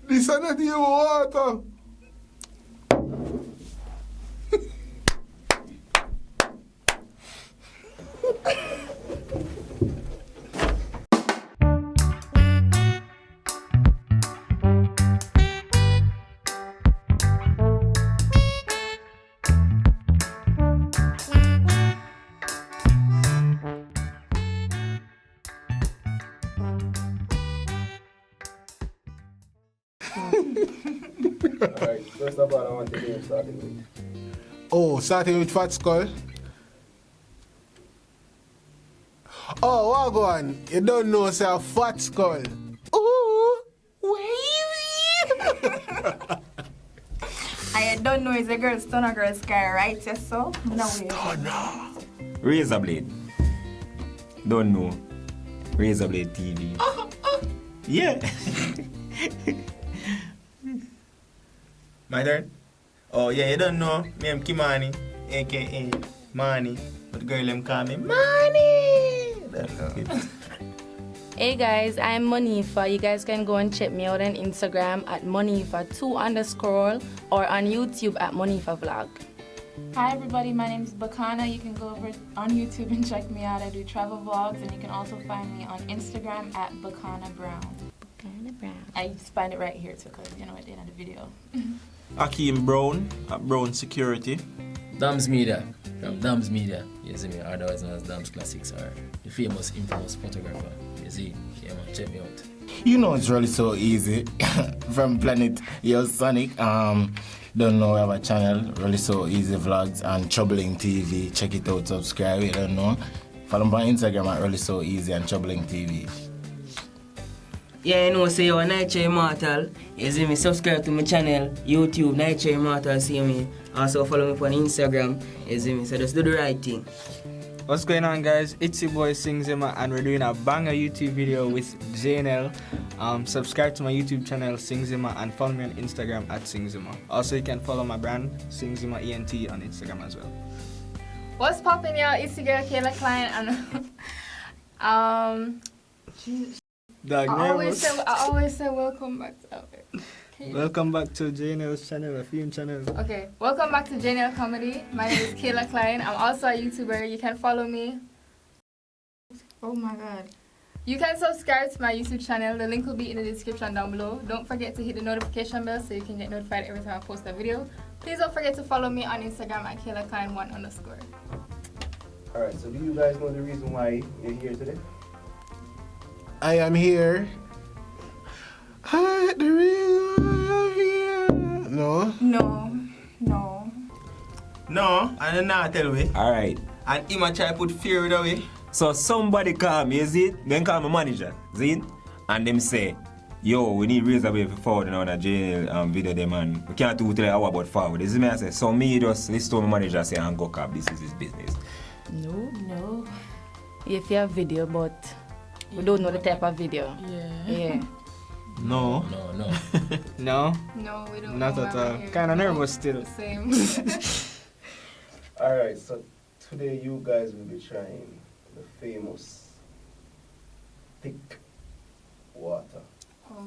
This is not even water. Alright, first of all, I want to get started with. Oh, starting with Fat Skull. Oh, what go on? You don't know, say a Fat Skull. Ooh, wavy. I don't know, it's a girl's stunner, girl's guy, right? Yes, so? No way. Stunner. Razor Blade. Don't know. Razor Blade TV. Yeah. My turn? Oh yeah, you don't know. Me am Kimani, aka Mani. But girl them call me Mani. Don't know it. Hey guys, I'm Monifa. You guys can go and check me out on Instagram at Monifa2_ or on YouTube at Monifa Vlog. Hi everybody, my name is Bakana. You can go over on YouTube and check me out. I do travel vlogs, and you can also find me on Instagram at Bakana Brown. Bakana Brown. I just find it right here too, because you know at the end of the video. Akeem Brown at Brown Security. Dams Media, from Dams Media, you see me, otherwise known as Dams Classics, or the famous infamous photographer. You see, yeah man, check me out. You know it's really so easy. From Planet Yo Sonic. Don't know, we have a channel, really so easy vlogs, and Troubling TV. Check it out, subscribe. You don't know. Follow me on Instagram at really so easy and Troubling TV. Yeah, you know, say you're Nature Immortal. You see me, subscribe to my channel, YouTube, Nature Immortal, see me. Also follow me on Instagram, you see me, so just do the right thing. What's going on, guys? It's your boy Singzima, and we're doing a banger YouTube video with Jnel. Subscribe to my YouTube channel, Singzima, and follow me on Instagram at Singzima. Also, you can follow my brand, Singzima ENT, on Instagram as well. What's poppin', y'all? It's your girl Kayla Klein, and I always say welcome back to Welcome back to Jnel's channel, a film channel. Okay, welcome back to Jnel Comedy. My name is Kayla Klein. I'm also a YouTuber. You can follow me. Oh my god. You can subscribe to my YouTube channel. The link will be in the description down below. Don't forget to hit the notification bell so you can get notified every time I post a video. Please don't forget to follow me on Instagram at KaylaKlein1_. Alright, so do you guys know the reason why you're here today? I am here. The reason I'm here. No. No, and not tell me. Alright. And him a try put fear with away. So somebody call me, is it? Then call my manager, is it? And them say, yo, we need Razor Blade for forward on a Jnel video them, and we can't do 3 hours about forward. This is me I say. So me just listen to my manager say and go cap, this is his business. No. If you have video, but we don't know the type of video. Yeah. No. No? No, we don't. Not at all. Kind of nervous still. Same. Alright, so today you guys will be trying the famous thick water. Oh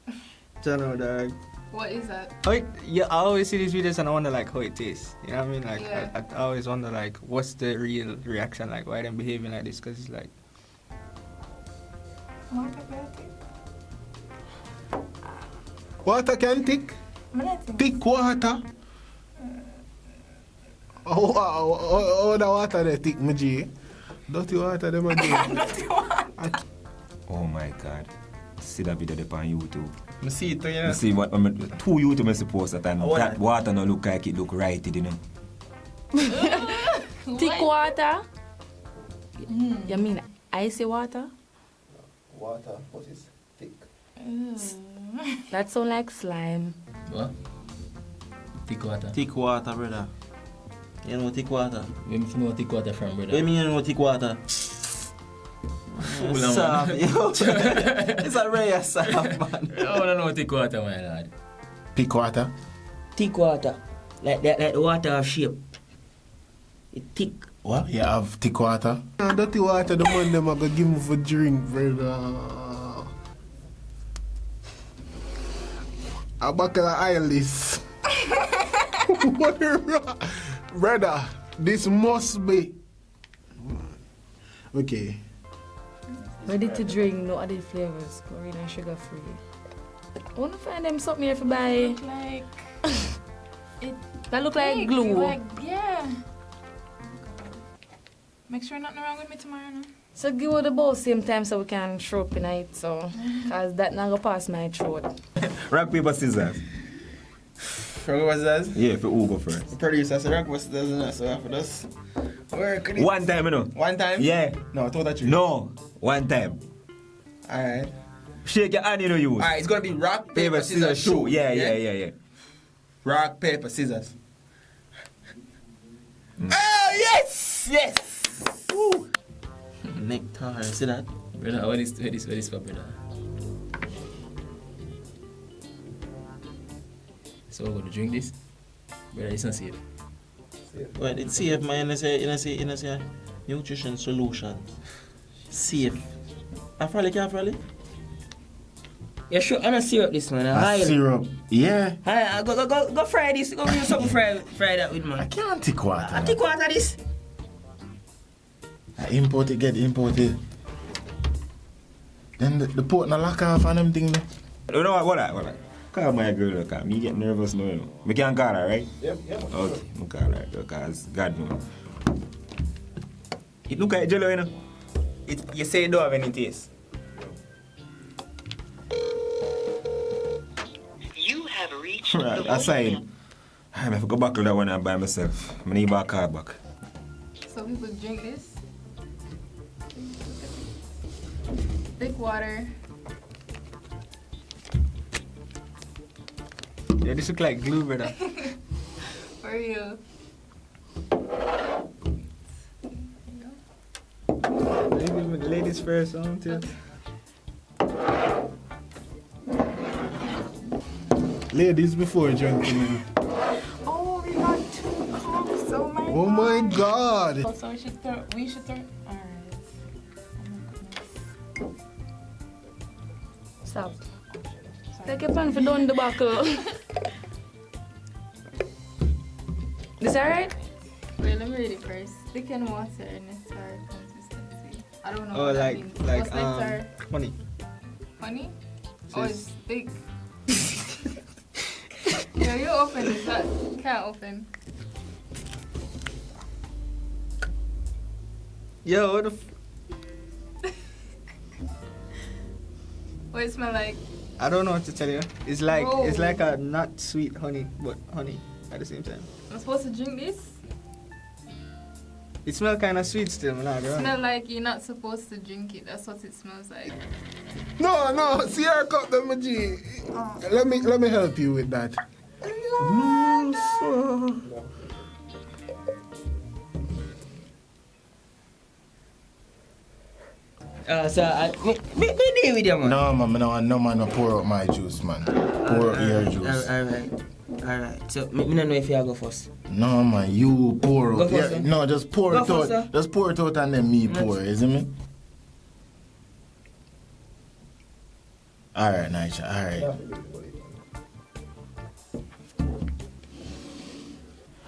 god. Channel, dog. What is that? I always see these videos and I wonder like how it tastes. You know what I mean? Like Yeah. I always wonder like what's the real reaction like? Why them behaving like this? Cause it's like Water can thick. Thick water. Oh, the water they thick, my G. Dirty water, them a G. Oh my god. See that video there on YouTube. I see it, yeah. I see what 2 YouTube is supposed to and that water no look like it look right, you know. Thick water? You mean icy water? Water, what is thick? That sound like slime. What? Thick water. Thick water, brother. You know thick water? Where you know thick water from, brother? Where me you know thick water? Soft, yo. It's a rare soft, man. I don't know thick water, my lad. Thick water? Thick water, like the water of shape. It thick. What? You have thick water? Dirty water, the man them are going to give me for drink, brother. A bucket of Iris. Brother, this must be. Okay. Ready to drink, no added flavors, chlorine and sugar free. I want to find them something here to buy. Like it. That look like glue. Like, yeah. Make sure nothing wrong with me tomorrow, no? So give her the bowl same time so we can throw up in it, so cause that not gonna pass my throat. Rock, paper, scissors. Rock, paper, scissors? Yeah, for who go first? The producer said rock, paper, scissors, and so after this. Work it. One time, you know. One time? Yeah. No, total three. No, one time. Alright. Shake your hand, you know you. Alright, it's gonna be rock, paper, scissors, shoot. Yeah. Rock, paper, scissors. Oh, yes! Yes! Woo! Nectar, see that? Brother, what is for brother? So we're gonna drink this? Brother, it's not safe. Well, it's safe, man. In a nutrition solution. Safe. Afrali? Yeah, sure. I'm not syrup this man. Syrup? Yeah. Go fry this. Go do something fry that with man. I can't take water. I take water this. I import it, get imported. Then the port na lock off and them thing there. You know what? Call my girl, cause me get nervous now, you know. Me can call her, right? Yep. Okay, I call her, because God knows. It look like jello, you know. You say you don't have any taste. You have reached Right, aside. I have to go back to that one by myself. I need my car back. So people drink this. Thick water. Yeah, this look like glue, brother. For real. Ladies first, don't you? Ladies before drinking. Oh, we got 2 cups. Oh my God. Oh, so we should throw. Alright. Stop. Take a pan for down the buckle. This alright? Wait, let me read it first. Thicken water and nectar consistency. I don't know Oh, what that like, means. What's nectar? honey. Honey? Oh, it's thick. Yeah, you open this. That can't open. Yo, what the What it smell like? I don't know what to tell you. It's like a not sweet honey, but honey at the same time. I'm supposed to drink this? It smells kind of sweet still, man. It smell like you're not supposed to drink it. That's what it smells like. No, see her cup them, G. Let me help you with that. No, sir. So me deal with you, man. No, man, no man, pour out my juice, man. Pour out your juice. Alright. So me don't know if you go first. No, man, you pour out. Go first, Yeah, eh? no, just pour Go it first, out. sir. Just pour it out and then me pour, isn't it? Alright, Naisha, alright.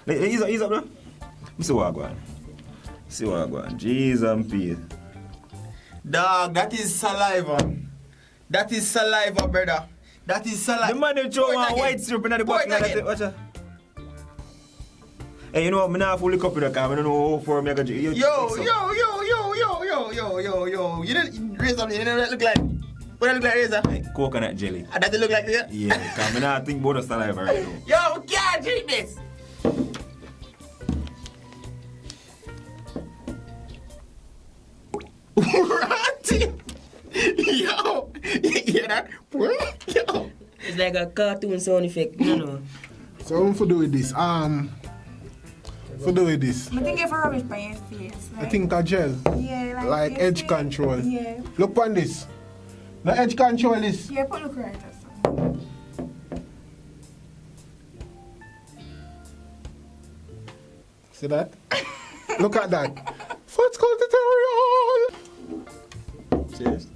Ease up, bro. See what I go on. Jeez and peas. Dog, that is saliva. That is saliva, brother. That is saliva. The man who throw one white syrup in the bottle. Watch out. Hey, you know what? I'm not fully copy the car. I don't know how far I'm going to Yo. You didn't raise something. You didn't look like. What does it look like, Razor? coconut jelly. Does it look like that? Yeah, because I'm not thinking about the saliva right now. Yo, we can't drink this. Yo, you hear that? Yo. It's like a cartoon sound effect, you know. So what for do with this? For do with this. I think if I rubbish by your face. I think a gel. Yeah, like your edge face. control. Yeah. Look on this. The edge control is. Yeah, put look right or See that? Look at that. First call tutorial. Cheers.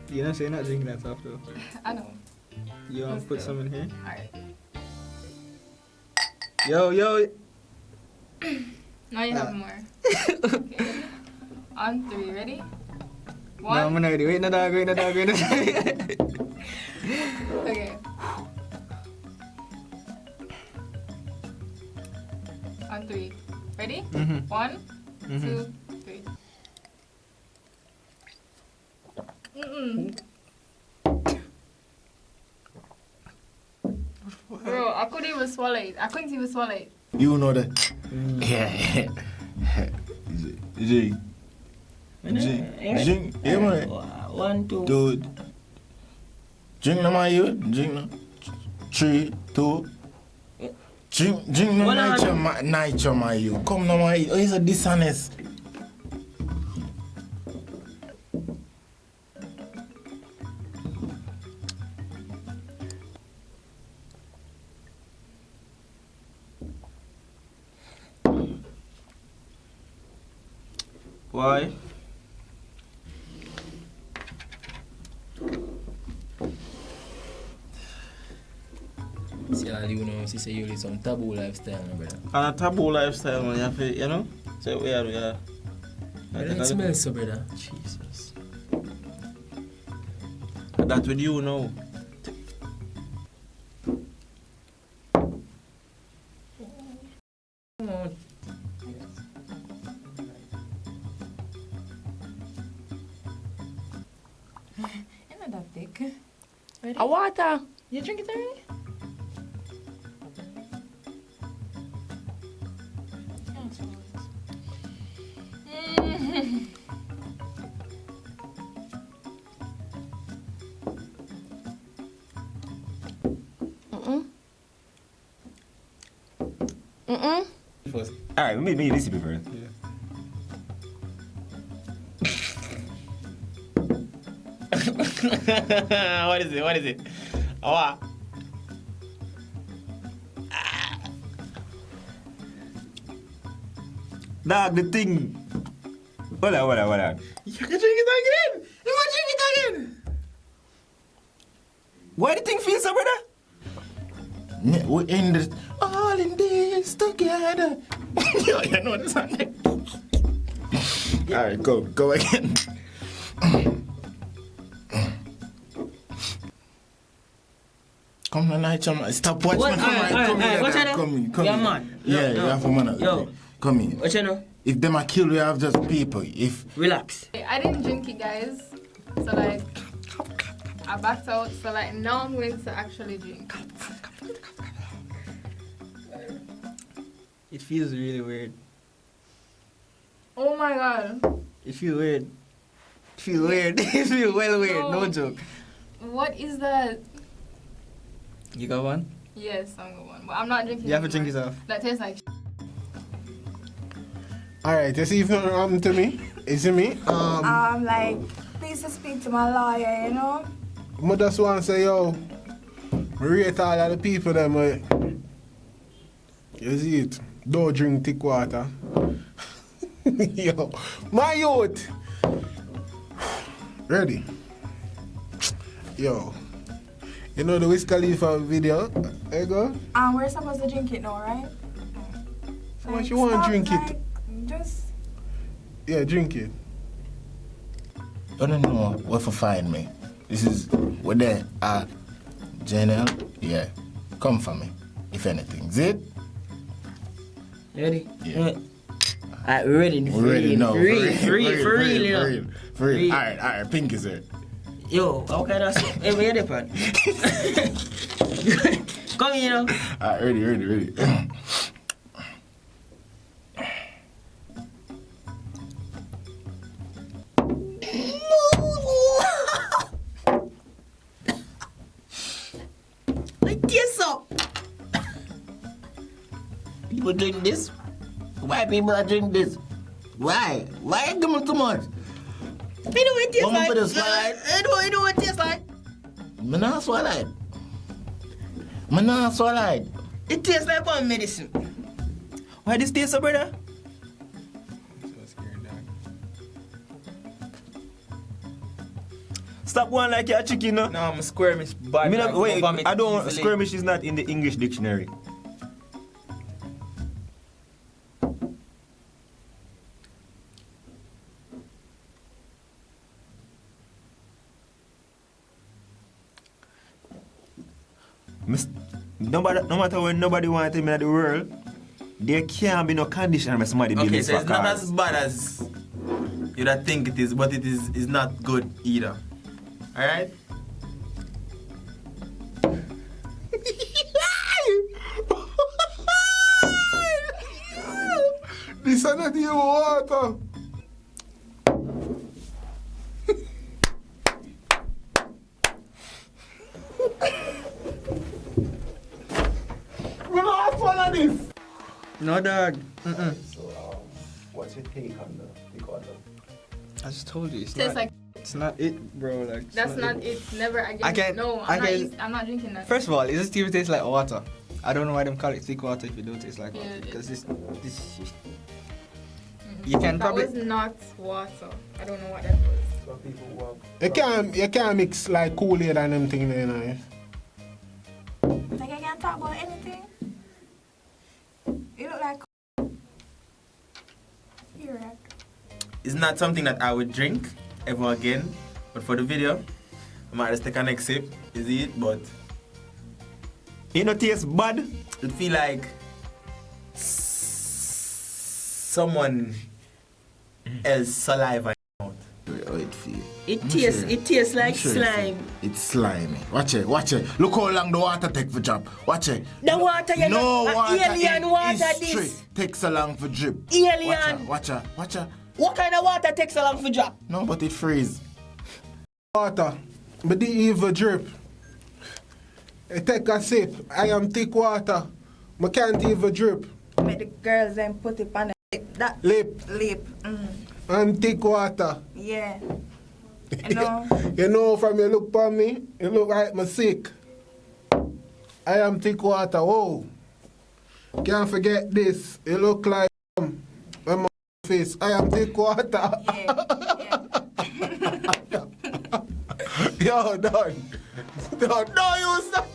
You know, so you're not drinking that stuff though. I know. You want to put some in here? Alright. Yo. Now you have more. Okay. On 3, ready? 1. No, I'm not ready. Wait, no dog. Okay. On 3. Ready? 1, 2, 3. Bro, I couldn't even swallow it. You know that. Yeah. G. Yeah, man. 1, 2. Dude. Drink no, my youth. Drink no. 3, 2. Drink no nitro, my youth. Come no, my youth. Oh, he's a dishonest. Why? See, all you know, say you live some taboo lifestyle, my brother. And a taboo lifestyle, man. You have to, you know? So we are. It smells so, brother. Jesus. That with you now. You're not that thick. Ready? A water. You drink it already? First. Alright, we made this first. Yeah. What is it? Oh, Dog, the thing. Hold on. You can drink it again. You want to drink it again? Why the thing feel so, brother? We in this, all in this together. Yo, you know the song. Alright, go again. Come on, night, stop watching. What? Alright, watch out. Come in. Yeah, man. Yeah, you have a man. Yo. Come in. What you know? If them are kill, we have just people. If Relax. I didn't drink it, guys. So like, I backed out. So like, now I'm going to actually drink. It feels really weird. Oh my god. It feels weird. It feels weird. It feels well weird. No joke. What is that? You got one? Yes, I'm the one. But I'm not drinking. You have to anymore. drink it off. That tastes like. Alright, you see if you to me? Is it me? Like, please to speak to my lawyer, you know? I just want to say, yo, we rate all of the people them. You see it? Don't drink thick water. Yo, my youth. Ready? Yo, you know the Wiz Khalifa video? There you go. We're supposed to drink it now, right? How much you want to drink it? Just... Yeah, drink it. you don't know where to find me. This is where there are Jnel. Yeah, come for me. If anything, is it? Ready? Yeah. Alright, we're ready. We're ready now. For real, you know. For real. Alright, pink is it. Yo, okay, that's it. Hey, where you pan? Come here, you know. Alright, ready. Like this up. People drink this? Why people are drink this? Why? Why give me too much? You know what it tastes One like? for the slide. You know what it tastes like? Me not swallow it. It tastes like one medicine. Why this taste so, brother? Stop one like you're a chicken, no? No, I'm a skirmish, but Wait, I don't. Skirmish is not in the English dictionary. No matter when nobody wants him in the world, there can't be no condition where somebody be Okay, so for it's not cars. as bad as you'd think it is, but it is not good either. Alright? This is not even water. We're not follow this. No, dog. What's your take on the color? I just told you. Tastes like. It's not it, bro. Like it's That's not it. Never again. I can't- No, I can't- I'm not drinking that. First of all, it just even tastes like water. I don't know why them call it thick water if it don't taste like water. Yeah, Because this you can That probably. was not water. I don't know what that was. You can't mix like Kool-Aid and them thing there, you know. Like I can't talk about anything. You look like. You're right. It's not something that I would drink ever again, but for the video, I might just take a next sip, is it? But It no taste bad. it feel like someone else's saliva in your mouth. How it feel? It tastes like slime. It's slimy. Watch it. Look how long the water take for drop. Watch it. The water, you No know, water alien in water history this. takes so long for drip. Alien. Watch her. What kind of water takes so long for drop? No, but it freeze. Water. But the evil drip. I take a sip. I am thick water. I can't even drip. Make the girls then put it on the lip. That Lip. lip. I'm thick water. Yeah. You know. You know from you look for me, you look like me sick. I am thick water. Whoa. Can't forget this. You look like my face. I am thick water. Yeah. Yo, done. No, you was not.